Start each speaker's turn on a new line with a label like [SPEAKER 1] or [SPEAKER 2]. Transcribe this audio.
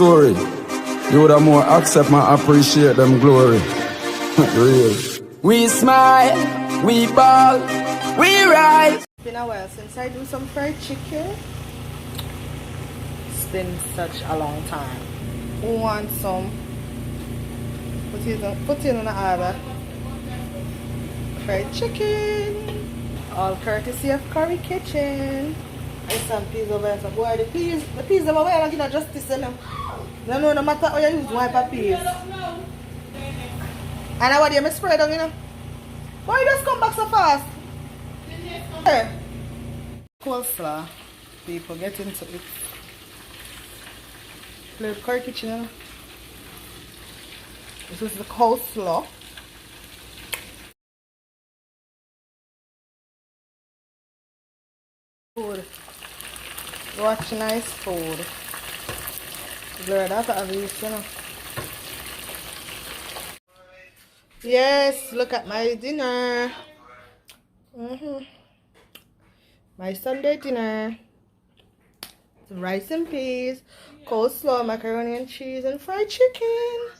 [SPEAKER 1] story. You would have more accept and appreciate them glory. Real. We smile, we ball, we rise.
[SPEAKER 2] It's been a while since I do some fried chicken. It's been such a long time. Who wants some? Put it on the order. Fried chicken. All courtesy of Curry Kitchen. There's some peas over there. So boy, the peas over there, I give a justice in them. No matter how you use wipe of peas. And I want you to spray them, you know. Why you just come back so fast? Hey. Coleslaw. People get into it. Little Curry Kitchen, you know. This is the coleslaw. Food. Watch nice food. Blur that at least, you know. Yes, look at my dinner. My Sunday dinner. Rice and peas, coleslaw, macaroni and cheese, and fried chicken.